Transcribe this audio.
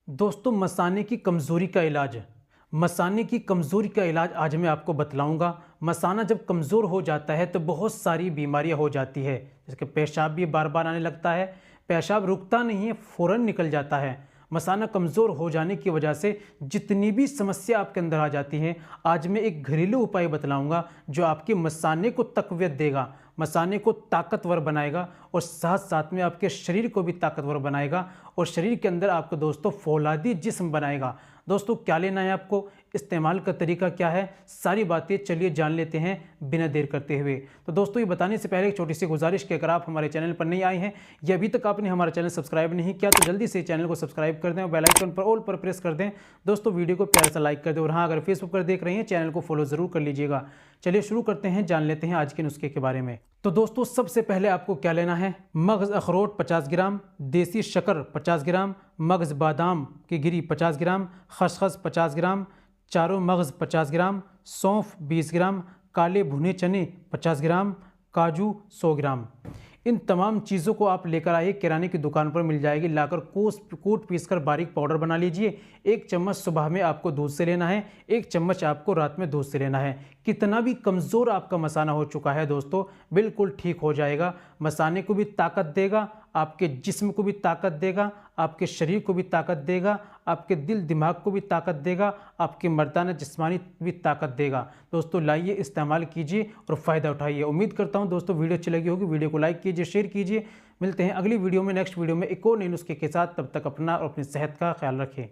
दोस्तों, मसाने की कमज़ोरी का इलाज। मसाने की कमज़ोरी का इलाज आज मैं आपको बतलाऊंगा। मसाना जब कमज़ोर हो जाता है तो बहुत सारी बीमारियां हो जाती है, जैसे कि पेशाब भी बार बार आने लगता है, पेशाब रुकता नहीं है, फ़ौरन निकल जाता है। मसाना कमज़ोर हो जाने की वजह से जितनी भी समस्या आपके अंदर आ जाती हैं, आज मैं एक घरेलू उपाय बतलाऊंगा जो आपके मसाने को तक़वियत देगा, मसाने को ताकतवर बनाएगा और साथ साथ में आपके शरीर को भी ताकतवर बनाएगा और शरीर के अंदर आपको दोस्तों फौलादी जिस्म बनाएगा। दोस्तों, क्या लेना है आपको, इस्तेमाल का तरीका क्या है, सारी बातें चलिए जान लेते हैं बिना देर करते हुए। तो दोस्तों, ये बताने से पहले एक छोटी सी गुजारिश कि अगर आप हमारे चैनल पर नहीं आए हैं या अभी तक आपने हमारा चैनल सब्सक्राइब नहीं किया तो जल्दी से चैनल को सब्सक्राइब कर दें और बेल आइकन पर ऑल पर प्रेस कर दें। दोस्तों, वीडियो को प्यार से लाइक कर दें और हाँ, अगर फेसबुक पर देख रहे हैं चैनल को फॉलो ज़रूर कर लीजिएगा। चलिए शुरू करते हैं, जान लेते हैं आज के नुस्खे के बारे में। तो दोस्तों, सबसे पहले आपको क्या लेना है, मगज़ अखरोट 50 ग्राम, देसी शक्कर 50 ग्राम, मगज़ बादाम की गिरी 50 ग्राम, खसखस 50 ग्राम, चारों मगज़ 50 ग्राम, सौंफ 20 ग्राम, काले भुने चने 50 ग्राम, काजू 100 ग्राम। इन तमाम चीज़ों को आप लेकर आइए, किराने की दुकान पर मिल जाएगी, लाकर कूट पीस कर बारीक पाउडर बना लीजिए। 1 चम्मच सुबह में आपको दूध से लेना है, 1 चम्मच आपको रात में दूध से लेना है। कितना भी कमज़ोर आपका मसाना हो चुका है दोस्तों, बिल्कुल ठीक हो जाएगा। मसाने को भी ताकत देगा, आपके जिस्म को भी ताकत देगा, आपके शरीर को भी ताकत देगा, आपके दिल दिमाग को भी ताकत देगा, आपके मर्दाना जिस्मानी भी ताकत देगा। दोस्तों, लाइए, इस्तेमाल कीजिए और फ़ायदा उठाइए। उम्मीद करता हूं दोस्तों वीडियो अच्छी लगी होगी। वीडियो को लाइक कीजिए, शेयर कीजिए। मिलते हैं अगली वीडियो में, नेक्स्ट वीडियो में एक और नए नुस्खे के साथ। तब तक अपना और अपनी सेहत का ख्याल रखें।